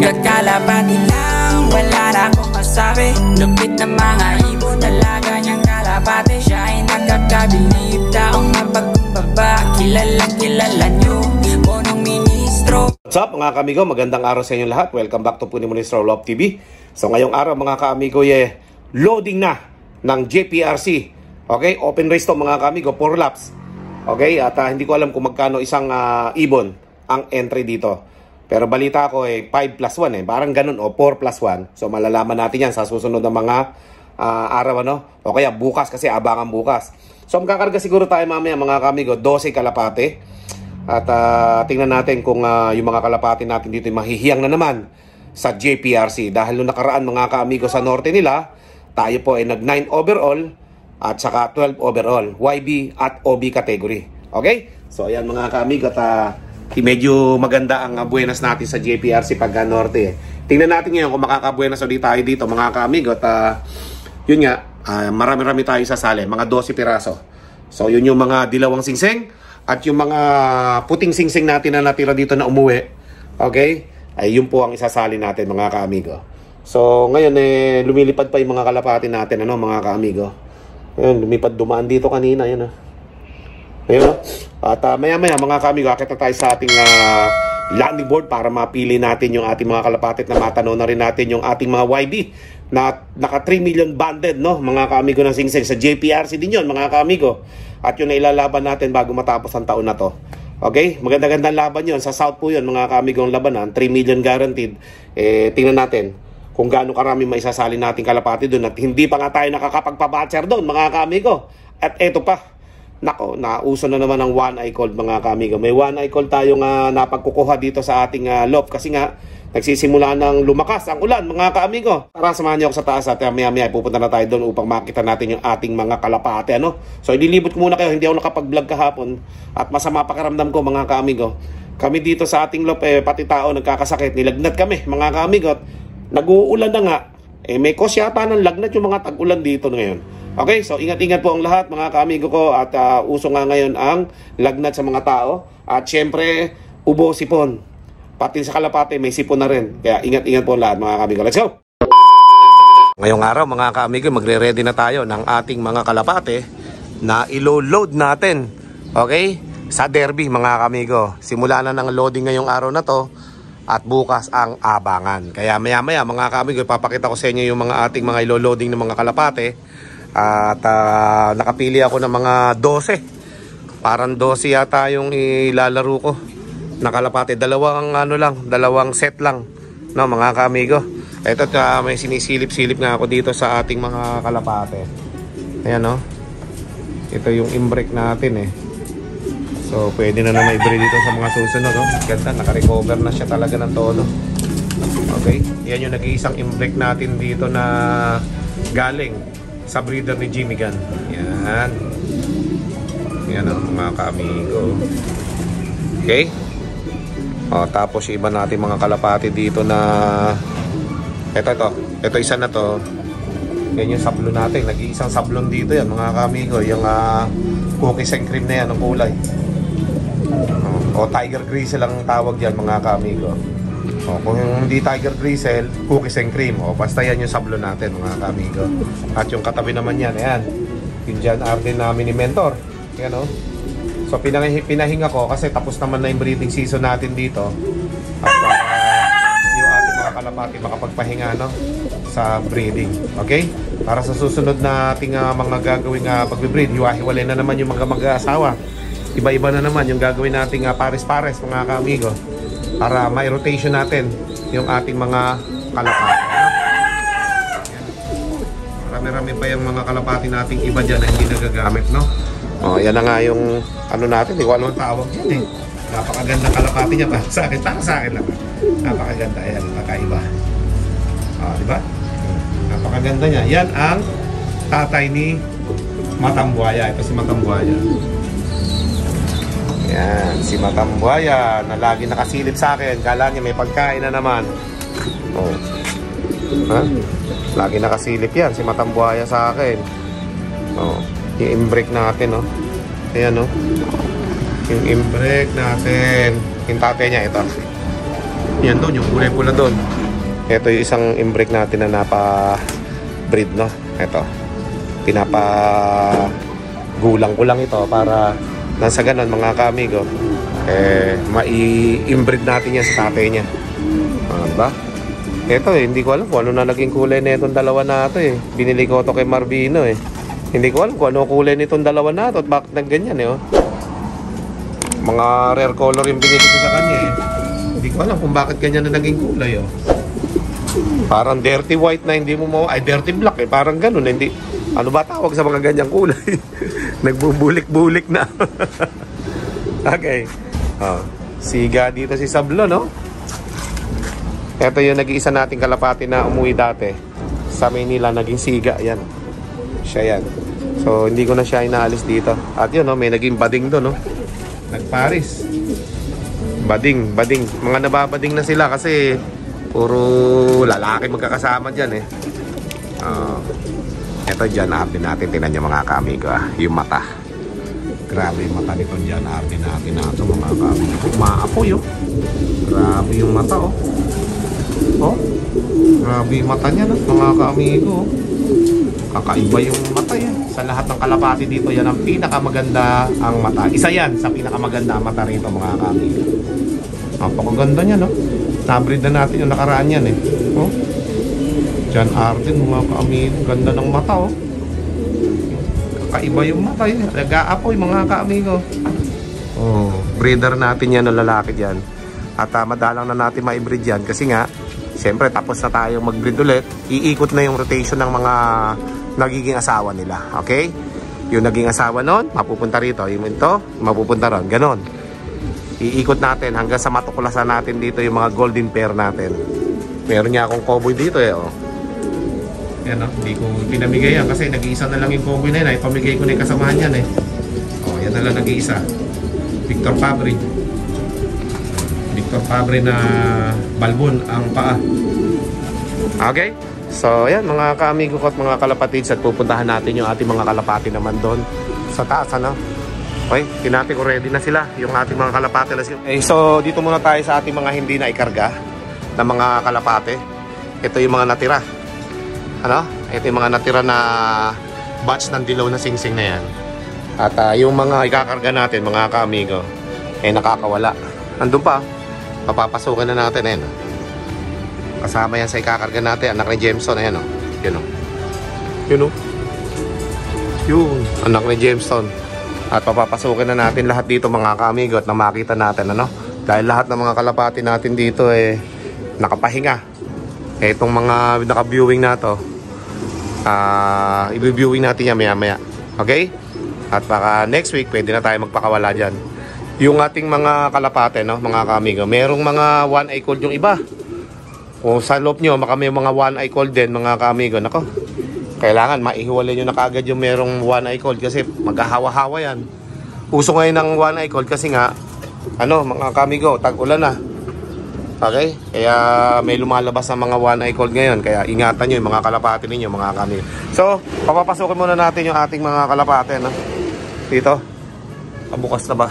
Kakalapati lang, wala na akong masabi. Lupit na mga ibon, talaga niyang kalapati. Siya ay nakakabilib, taong mapagkumbaba. Kilalang kilala niyo, punong ministro. What's up mga kaamigo, magandang araw sa inyo lahat. Welcome back to Puni Ministro Love TV. So ngayong araw mga kaamigo, loading na ng JPRC. Okay, open race to mga kaamigo, 4 laps. Okay, at hindi ko alam kung magkano isang ibon ang entry dito. Pero balita ko 5+1 parang ganun o 4+1. So malalaman natin yan sa susunod na mga araw o kaya bukas kasi abangan bukas. So magkakarga siguro tayo mamaya mga kaamigo 12 kalapate. At tingnan natin kung yung mga kalapate natin dito mahihiyang na naman sa JPRC. Dahil nung nakaraan mga kaamigo sa norte nila, tayo po ay nag 9 overall at saka 12 overall, YB at OB category. Okay? So ayan mga kaamigo, medyo maganda ang buenas natin sa JPRC pagka norte. Tingnan natin ngayon kung makakabuenas ulit tayo dito mga kaamigo. Yun nga, marami-rami tayo sasali, mga 12 piraso. So yun yung mga dilawang singsing at yung mga puting singsing natin na natira dito na umuwi. Okay? Ay yun po ang isasali natin mga kaamigo. So ngayon lumilipad pa yung mga kalapati natin mga kaamigo. Ayun, lumipad dumaan dito kanina yan Ayun, At maya-maya mga kaamigo, akit na tayo sa ating landing board para mapili natin yung ating mga kalapati na matanaw na rin natin yung ating mga YB na naka 3 million banded mga kaamigo ng singsing. Sa JPRC din yun mga kaamigo. At yun na ilalaban natin bago matapos ang taon na to. Okay? Maganda-gandang laban yun. Sa South po yun mga kaamigo ang labanan. 3 million guaranteed. Tingnan natin kung gaano karami maisasali natin kalapati doon. At hindi pa nga tayo nakakapagpabatcher doon mga kaamigo. At eto pa. Nako, nauso na naman ang one eye cold mga kaamigo. May one eye cold tayong napagkukuha dito sa ating loft kasi nga nagsisimula ng lumakas ang ulan mga kaamigo. Tara, samahan niyo ako sa taas at maya-maya pupunta na tayo doon upang makita natin yung ating mga kalapate So ililibot ko muna kayo, hindi ako nakapag-vlog kahapon at masama pakiramdam ko mga kaamigo. Kami dito sa ating loft pati tao nagkakasakit, nilagnat kami mga kaamigo. Nag-uulan na nga. May cause yata ng lagnat yung mga tag-ulan dito ngayon. Okay, so ingat-ingat po ang lahat mga kaamigo ko at uso nga ngayon ang lagnat sa mga tao. At syempre, ubo, sipon. Pati sa kalapate may sipon na rin. Kaya ingat-ingat po lahat mga kaamigo. Let's go! Ngayong araw mga kaamigo, magre-ready na tayo ng ating mga kalapate na ilo-load natin. Okay? Sa derby mga kaamigo. Simula na ng loading ngayong araw na to. At bukas ang abangan. Kaya maya-maya mga kaamigo, ipapakita ko sa inyo yung mga ating mga ilo-loading ng mga kalapate. At nakapili ako ng mga 12. Parang 12 yata yung ilalaro ko na kalapate. Dalawang set lang mga kaamigo. Ito may sinisilip-silip nga ako dito sa ating mga kalapate. Ayan Ito yung imbrek natin So pwede na may breed dito sa mga susunod Ganda, naka-recover na siya talaga ng todo. Okay, yan yung nag-iisang imbrek natin dito na galing sa breeder ni Jimmy Gunn. Yan. Yan mga kaamigo. Okay. Tapos iba natin mga kalapati dito na ito isa na to. Yan yung sablon natin. Nag-iisang sablon dito yan mga kaamigo. Yung cookies and cream na yan ng kulay. O tiger grizzle ang tawag yan mga kaamigo. Kung hindi tiger grizzle, cookies and cream. Basta yan yung sablon natin mga kaamigo. At yung katabi naman yan, ayan. Yung John Arden namin ni Mentor. Yan So pinahinga ko kasi tapos naman na yung breeding season natin dito. At yung ating mga kalapati makapagpahinga sa breeding. Okay? Para sa susunod na ating mga gagawing pagbe-breed, hiwa-hiwalay na naman yung mga mag-aasawa. Iba-iba na naman yung gagawin nating pares-pares mga kaamigo. Para ma-rotation natin yung ating mga kalapati. Marami-rami pa yung mga kalapati nating iba dyan na hindi nagagamit, yan na nga yung natin, hindi ko alam ang tawag yan Napakaganda kalapati niya para sa akin lang. Napakaganda, ayan, kakaiba. Diba? Napakaganda niya. Yan ang tatay ni Matambuaya. Ito si Matambuaya. Yan, si Matambuaya na lagi nakasilip sa akin. Kala niya may pagkain na naman. Lagi nakasilip yan, si Matambuaya sa akin. Yung imbrek natin, Ayan, yung imbrek natin. Yung tatay niya, ito. Yan doon, yung kulay pula doon. Ito yung isang imbrake natin na napa-breed, no? Ito. Pinapa-gulang ko lang ito para nasa ganon, mga kaamigo, mai-inbreed natin yan sa tatay niya. Diba? Ito hindi ko alam kung ano na naging kulay na itong dalawa na ito Binili ko ito kay Marvino Hindi ko alam kung ano kulay nitong dalawa na ito at bakit nagganyan Mga rare color yung binili ko sa kanya Hindi ko alam kung bakit ganyan na naging kulay Parang dirty white na hindi mo dirty black parang ganun hindi. Ano ba tawag sa mga ganyang kulay? Nagbubulik-bulik na. Okay. Siga dito si Sablo, no? Ito yung nag-iisa nating kalapati na umuwi dati. Sa Maynila, naging siga. Yan. Siya yan. So, hindi ko na siya inaalis dito. At yun, no? May naging bading doon, no? Nag-Paris. Bading. Mga nababading na sila kasi puro lalaki magkakasama dyan, Ito dyan, natin. Tingnan nyo mga kaamigo, yung mata. Grabe yung mata nito dyan, natin na ito mga kaamigo. Umaapoy, Grabe yung mata, Grabe yung mata niya, mga kaamigo. Kakaiba yung mata yan. Sa lahat ng kalapati dito, yan ang pinakamaganda ang mata. Isa yan sa pinakamaganda ang mata rito, mga kaamigo. Napakaganda niya, Nabreed na natin yung nakaraan yan, John Arden, mga kaamigo. Ganda ng mata, Kakaiba yung mata, Nag-aapoy, mga kaamigo. Breeder natin yan ng lalaki dyan. At madalang na natin ma-breed yan kasi nga, siyempre tapos na tayong mag-breed ulit. Iikot na yung rotation ng mga nagiging asawa nila. Okay? Yung naging asawa nun, mapupunta rito. Yung ito, mapupunta ron. Ganon. Iikot natin hanggang sa matuklasan natin dito yung mga golden pair natin. Meron niya akong cowboy dito, Yan, hindi ko pinamigay yan kasi nag-iisa na lang yung cowboy na yun. Pamigay ko na yung kasamahan yan, yan na lang nag-iisa. Victor Fabre na balbon ang paa. Okay? So, ayan mga kaamigo ko at mga kalapatids, at pupuntahan natin yung ating mga kalapati naman doon sa taas, Okay, tinapi ko ready na sila yung ating mga kalapati. So, dito muna tayo sa ating mga hindi na ikarga na mga kalapati. Ito yung mga natira. Ito yung mga natira na batch ng dilaw na singsing na yan. At yung mga ikakarga natin, mga kaamigo, nakakawala. Nandun pa. Papapasukin na natin, Kasama yan sa ikakarga natin. Anak ni Jameson, Yun, anak ni Jameson. At papapasukin na natin lahat dito, mga kaamigo, at na makita natin, Dahil lahat ng mga kalapati natin dito, nakapahinga. Itong mga naka-viewing na to, i-viewing natin yan maya-maya. Okay? At baka next week, pwede na tayo magpakawala dyan. Yung ating mga kalapate, mga kaamigo, merong mga one-eye cold yung iba. Kung sa loob nyo, baka may mga one-eye cold din, mga kaamigo. Nako, kailangan maihiwalay nyo na kagad yung merong one-eye cold kasi maghahawa-hawa yan. Uso ngayon ng one-eye cold kasi nga, mga kaamigo, tag-ulan na. Okay? Kaya may lumalabas ng mga one-eye cold ngayon. Kaya ingatan nyo yung mga kalapate ninyo, mga kaamigo. So, papapasukin muna natin yung ating mga kalapate, Dito. Bukas na ba?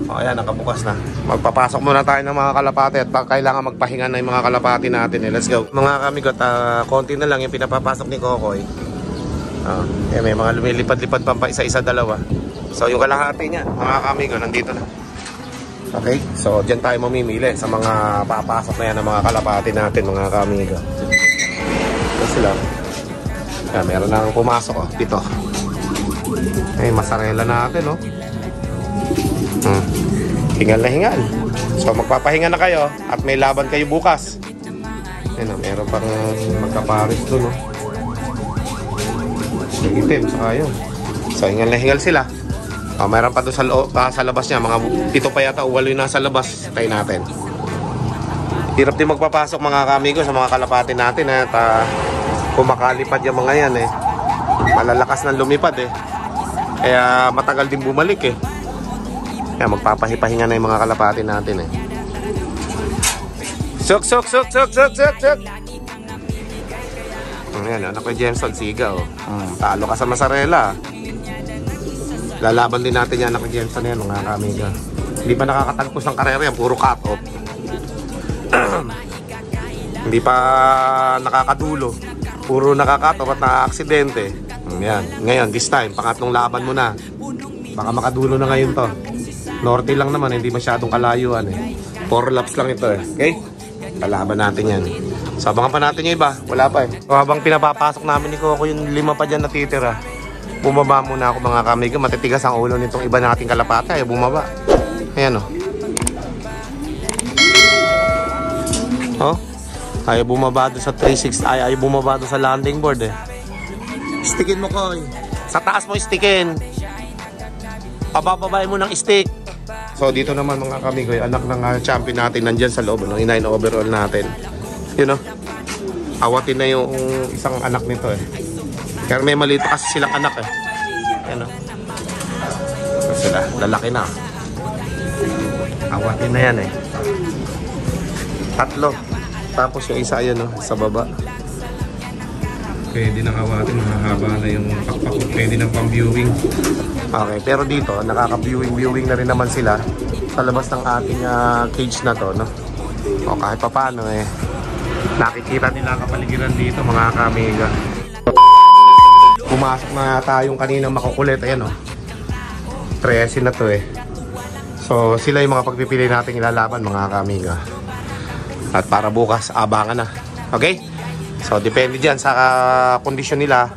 Ayan, nakabukas na. Magpapasok muna tayo ng mga kalapati at kailangan magpahinga na yung mga kalapati natin. Let's go. Mga kamigot, konti na lang yung pinapapasok ni Kokoy. May mga lumilipad-lipad pa isa-isa, dalawa. So yung kalahati niya, mga kamigot, nandito na. Okay, so dyan tayo mamimili sa mga papasok na yan ng mga kalapati natin, mga kamigot. Ito sila. Meron na pumasok, dito. Masarela natin, Hingal na hingal. So magpapahinga na kayo at may laban kayo bukas. Meron pang magkaparis doon, itim sa kayo. So hingal na hingal sila. Meron pa doon sa labas niya. Mga 7 pa yata o 8 yung nasa labas. Tayo natin. Hirap din magpapasok, mga kamigo, sa mga kalapati natin at kumakalipad yung mga yan, malalakas ng lumipad, kaya matagal din bumalik, Kaya magpapahipahinga na yung mga kalapati natin, Sok! Ayan, anak ko Jameson, siga, talo ka sa Masarela. Lalaban din natin yan, anak ko Jameson yan, mga kamiga. Hindi pa nakakatagpos ng karera yan, puro cut-off. Hindi pa nakakadulo. Puro nakakatok at naka-aksidente. Yan. Ngayon, this time, pangatlong laban mo na. Baka makadulo na ngayon to. Norte lang naman, hindi masyadong kalayuan eh. 4 laps lang ito eh. Okay? Kalaban natin yan. So, abangan pa natin yung iba. Wala pa eh. So, habang pinapapasok namin ni Coco yung 5 pa dyan natitira, bumaba muna ako mga kamigo. Matitigas ang ulo nitong iba nating kalapata. Ayaw bumaba. Ayan o. Oh. Ayaw bumaba doon sa 360. Ayaw bumaba doon sa landing board eh. Stickin mo ko eh. Sa taas mo stickin. Pabababain mo ng stick. So dito naman mga kamigo, anak ng champion natin nandyan sa loob, ng inline overall natin. You know, awatin na yung isang anak nito eh. Kaya may maliit kasi silang anak eh. Yan o. So sila, lalaki na. Awatin na yan eh. 3. Tapos yung isa yan o, sa baba. Pwede nang awatin, mahaba na yung pakpak. Pwede nang pang-viewing. Okay, pero dito, nakaka-viewing na rin naman sila sa labas ng ating cage na to, no? O kahit pa paano eh, nakikita nila ang kapaligiran dito, mga kamiga. Pumasok na tayong kaninang makukulit, ayan o. 13 na to eh. So, sila yung mga pagpipili natin ilalaban, mga kamiga. At para bukas, abangan na. Okay? So, depende dyan sa kondisyon nila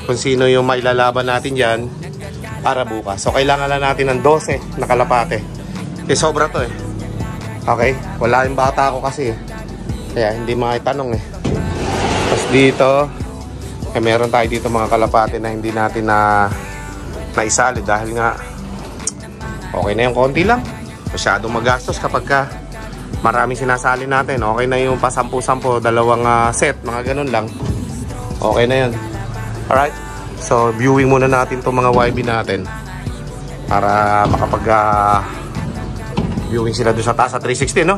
kung sino yung mailalaban natin dyan para bukas. So, kailangan lang natin ng 12 na kalapate. Eh, sobra to eh. Okay? Wala yung bata ako kasi eh. Kaya hindi maitanong eh. Tapos dito, eh, meron tayo dito mga kalapate na hindi natin na naisali dahil nga okay na yung konti lang. Masyadong magastos kapag ka maraming sinasali natin. Okay na yung pa 10-10, 2 set, mga ganun lang. Okay na yun. Alright? So, viewing muna natin itong mga YB natin para makapag viewing sila doon sa taas sa 360, no?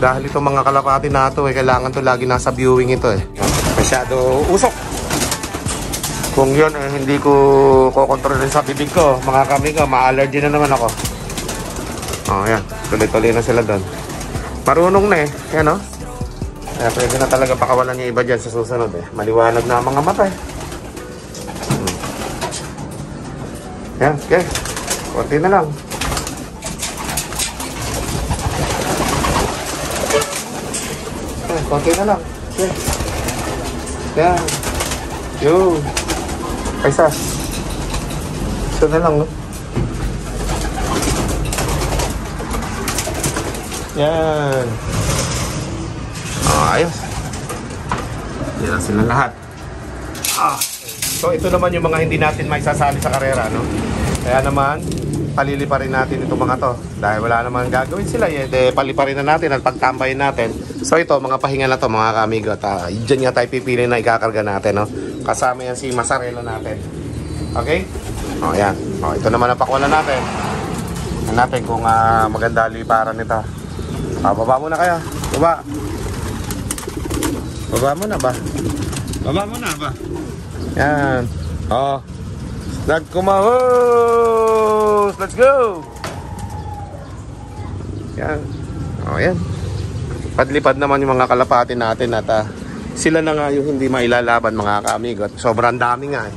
Dahil itong mga kalapati na ito, eh, kailangan to lagi nasa viewing ito eh. Masyado usok. Kung yun, eh, hindi ko kukontrolin sa bibig ko, mga kamigo, ma-allergy na naman ako. Oh, yan. Tuloy-tuloy na sila doon. Marunong na eh. Yan, no? Kaya pwede na talaga pakawalan yung iba dyan sa susunod eh. Maliwanag na ang mga mata eh. Yan, okay. Konti na lang. Yan, konti na lang. Okay. Yan. Yo. Kaisa. Ito na lang, no? Yan. Ayos. Yan sila lahat. So ito naman yung mga hindi natin may sasali sa karera, no? Kaya naman, palili pa rin natin itong mga to. Dahil wala naman gagawin sila, paliparin na natin at pagtambayin natin. So ito, mga pahinga na to mga kamigo. Diyan nga tayo pipili na ikakarga natin, no? Kasama yan si Masarelo natin. Okay? O, yan. O, ito naman ang pakwalan natin. Tignan natin kung maganda liparan nito. Baba mo na kaya. Baba. Baba mo na ba? Baba mo na ba? Yan. Oh. Nagkumahos. Let's go. Yan. Oh, yan. Padlipad naman yung mga kalapati natin at sila na nga yung hindi mailalaban mga kaamigo. Sobrang dami nga eh.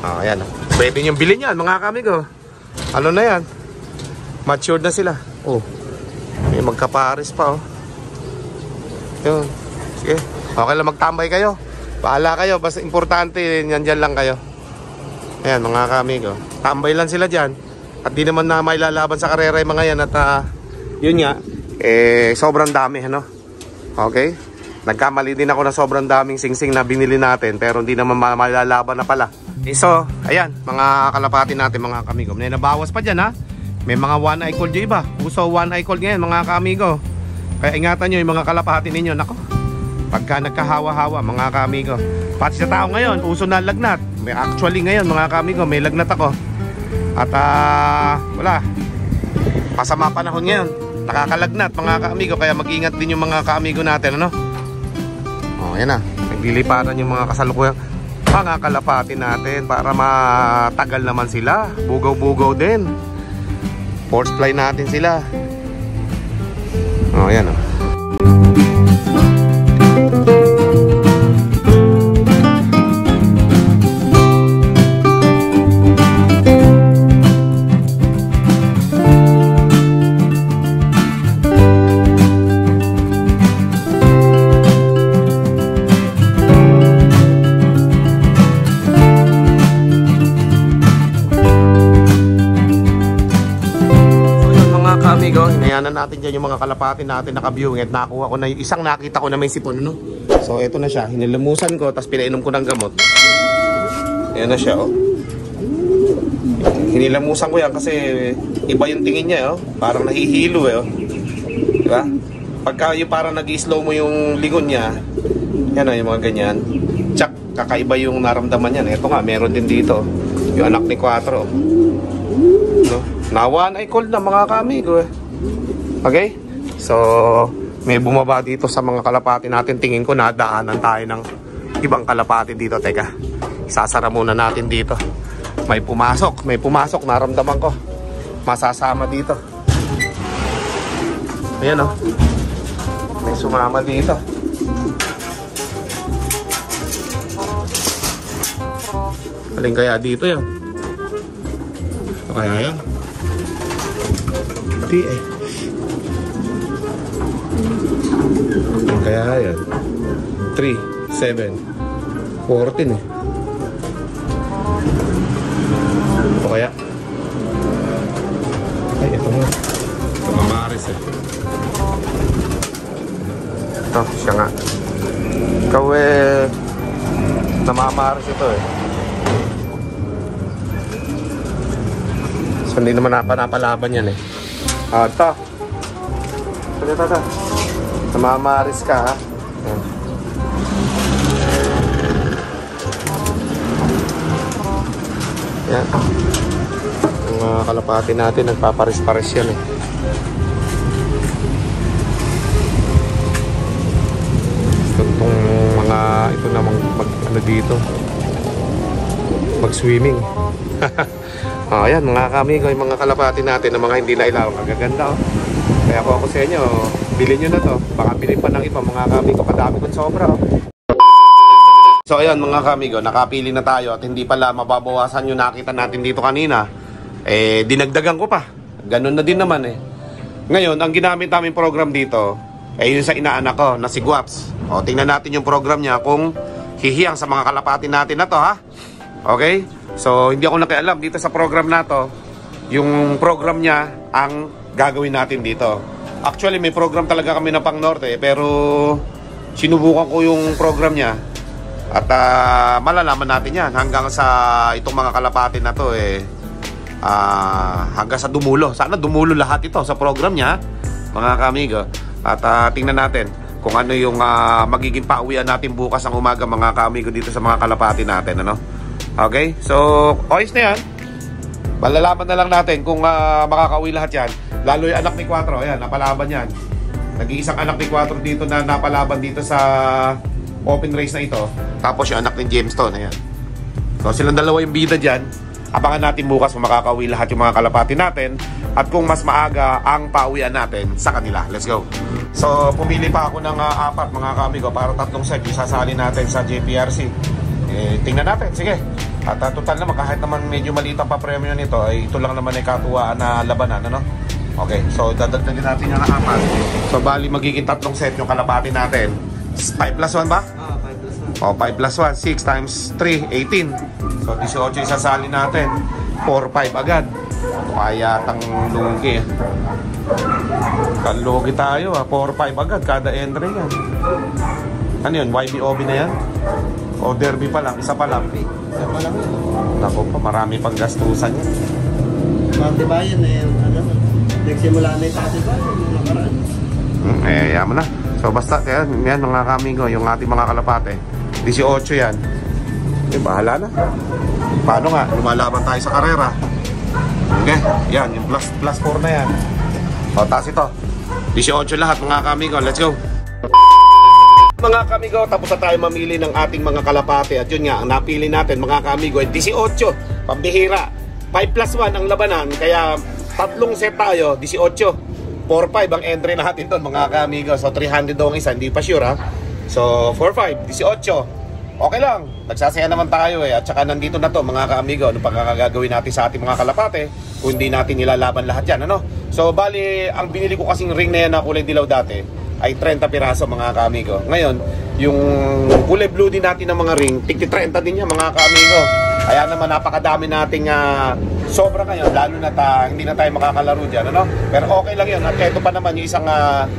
Oh, yan. Pwede niyong bilhin yan mga kaamigo. Ano na yan? Matured na sila. Oh. May magkapares pa oh. Yun. Sige. Okay lang magtambay kayo. Paala kayo, basta importante, nandyan lang kayo. Ayan mga kamigo, tambay lang sila dyan. At di naman na may lalaban sa karera yung mga yan. At yun nga, sobrang dami ano? Okay? Nagkamali din ako na sobrang daming singsing na binili natin, pero hindi naman may lalaban na pala. So, ayan, mga kalapati natin mga kamigo. May nabawas pa dyan ha. May mga one eye cold yung iba. Uso one eye cold ngayon mga kamigo. Kaya ingatan nyo yung mga kalapati ninyo. Nako, pagka nagkahawa-hawa mga kamigo. Pati sa tao ngayon, uso na lagnat. Actually ngayon mga kamigo, may lagnat ako. At wala, masama panahon ngayon, nakakalagnat mga kamigo. Kaya mag-ingat din yung mga kamigo natin ano? O yan na, nagliliparan yung mga kasalukuyan mga kalapati natin para matagal naman sila. Bugaw-bugaw din. Force fly natin sila. O yan o. Mamaya na natin dyan yung mga kalapati natin naka-viewing at nakuha ko na yung isang nakita ko na may sipon, no? So, ito na siya. Hinilamusan ko, tapos pinainom ko ng gamot. Ayan na siya, oh. Hinilamusan ko yan kasi iba yung tingin niya, oh. Parang nahihilo, eh, oh. Diba? Pagka yung parang nag-slow mo yung ligon niya, yan, oh, yung mga ganyan. Tsak, kakaiba yung naramdaman yan. Ito nga, meron din dito. Yung anak ni Quattro. No? Nawan ay cold na mga kamigo, eh. Okay? So, may bumaba dito sa mga kalapati natin. Tingin ko nadaanan tayo ng ibang kalapati dito. Teka, isasara muna natin dito. May pumasok, naramdaman ko. Masasama dito. Ayan, oh. May sumama dito. Aling kaya dito yun? O kaya yan? Hindi eh. Aling kaya yan? 3, 7, 14 eh. O kaya? Ay, ito nga. Ito mamaris eh. Ito, siya nga. Ikaw eh, namamaris ito eh. So, hindi naman napalaban yan eh. Ito. Ito. Namamaris ka ha. Yan. Ang mga kalapati natin, nagpaparis-paris yan eh. Itong mga, ito namang ano dito, mag-swimming. Ayan mga kamigo, yung mga kalapati natin na mga hindi nailaw, kagaganda oh. Kaya ako sa inyo, bilhin nyo na to. Baka bilhin pa ng iba mga kamigo, kadami kong sobra oh. So ayan mga kamigo, nakapili na tayo at hindi pala mababawasan yung nakita natin dito kanina. Eh, dinagdagan ko pa. Ganun na din naman eh. Ngayon, ang ginamit namin program dito, eh yun sa inaanak ko, na si Guaps. O, tingnan natin yung program niya kung hihiyang sa mga kalapati natin na to ha. Okay? So, hindi ako nakialam dito sa program na to. Yung program niya ang gagawin natin dito. Actually, may program talaga kami na pang norte, pero sinubukan ko yung program niya. At malalaman natin yan hanggang sa itong mga kalapati na to eh, hanggang sa dumulo. Sana dumulo lahat ito sa program niya, mga kamigo. At tingnan natin kung ano yung magiging pauwian natin bukas ng umaga mga kamigo dito sa mga kalapati natin, ano? Okay? So, oyos na yan. Malalaman na lang natin kung makakauwi lahat yan. Lalo yung anak ni Quattro, ayan, napalaban yan. Nag-iisang anak ni Quattro dito na napalaban dito sa open race na ito. Tapos yung anak ni Jamestown, ayan. So, silang dalawa yung bida dyan. Abangan natin bukas kung makakauwi lahat yung mga kalapati natin at kung mas maaga ang pauwian natin sa kanila. Let's go. So, pumili pa ako ng 4 mga kamigo para 3 set isasali natin sa JPRC. Tingnan natin, sige. At total naman, kahit naman medyo maliit ang pa-premium nito, ay ito lang naman ay katuwaan na labanan, ano? Okay, so dadagdagan natin yung 4. So, bali magiging 3 set yung kalapati natin. 5 plus 1 ba? 5 plus 1. O, 5 plus 1, 6 times 3, 18. So, 18 isasali natin. 4-5 agad. Kaya tang lugi. Kanlugi tayo 4-5 agad kada entry yan. Ano yun? YBOB na yan? O derby pa lang? Isa pa lang? Isa pa lang yun. Naku pa, marami pang gastusan yan. Matibayan eh. Nagsimula na yung matibayan. Yaman na. So basta yan mga kamigo, yung ating mga kalapate 18 yan. Bahala na. Paano nga, lumalaban tayo sa karera. Okay, yan, yung plus 4 na yan. O, taas ito 18 lahat mga kamigo, let's go. Mga kamigo, tapos na tayo mamili ng ating mga kalapate. At yun nga, ang napili natin mga kamigo ay 18, pambihira. 5 plus 1 ang labanan, kaya 3 set tayo, 18. 4-5 ang entry natin doon mga kamigo. So 300 daw ang isa, hindi pa sure ha. So 4-5, 18. Okay lang, nagsasaya naman tayo eh. At saka nandito na to mga kamigo. Ano pang gagawin natin sa ating mga kalapate kung hindi natin nilalaban lahat yan, ano? So bali, ang binili ko kasing ring na yan na kulay dilaw dati ay 30 piraso mga kamigo. Ngayon, yung kulay blue din natin ng mga ring, tig 30 din yan mga kamigo. Kaya naman napakadami nating sobra ngayon, lalo na hindi na tayo makakalaro dyan, ano? Pero okay lang yun. At eto pa naman yung isang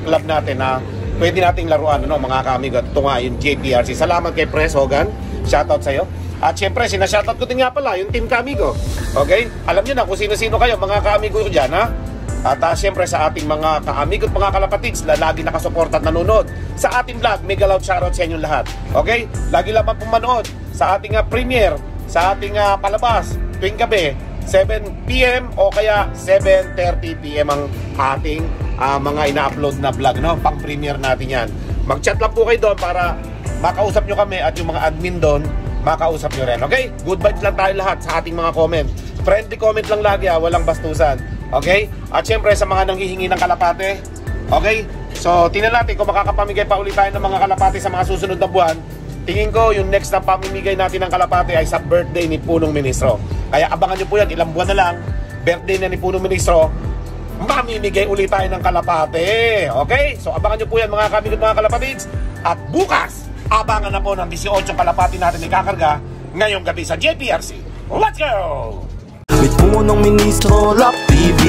club natin na pwede nating laruan, ano, mga kaamigo. Ito nga, yung JPRC. Salamat kay Pres Hogan. Shoutout sa'yo. At syempre, sinashoutout ko din nga pala, yung Team Kaamigo. Okay? Alam nyo na kung sino-sino kayo, mga kaamigo ko dyan, ha? At syempre sa ating mga kaamigo at mga kalapatids na lagi nakasuporta at nanonood sa ating vlog, mega loud shoutout sa inyong lahat. Okay? Lagi lamang pumanood sa ating premiere, sa ating palabas, tuwing gabi, 7 PM o kaya 7:30 PM ang ating mga ina-upload na vlog, no? Pang-premiere natin yan. Mag-chat lang po kayo doon para makausap nyo kami at yung mga admin doon, makausap nyo rin. Okay? Good vibes lang tayo lahat sa ating mga comment. Friendly comment lang lagi, walang bastusan. Okay? At syempre sa mga nanghihingi ng kalapate, okay? So, tingnan natin kung makakapamigay pa ulit tayo ng mga kalapate sa mga susunod na buwan. Tingin ko yung next na pamimigay natin ng kalapate ay sa birthday ni Punong Ministro. Kaya abangan nyo po yan, ilang buwan na lang, birthday na ni Punong Ministro, mamimigay ulit tayo ng kalapate. Okay? So abangan nyo po yan mga kamigot mga kalapatids. At bukas, abangan na po ng 18 kalapati natin ikakarga ngayong gabi sa JPRC. Let's go! With Punong Ministro, Love TV.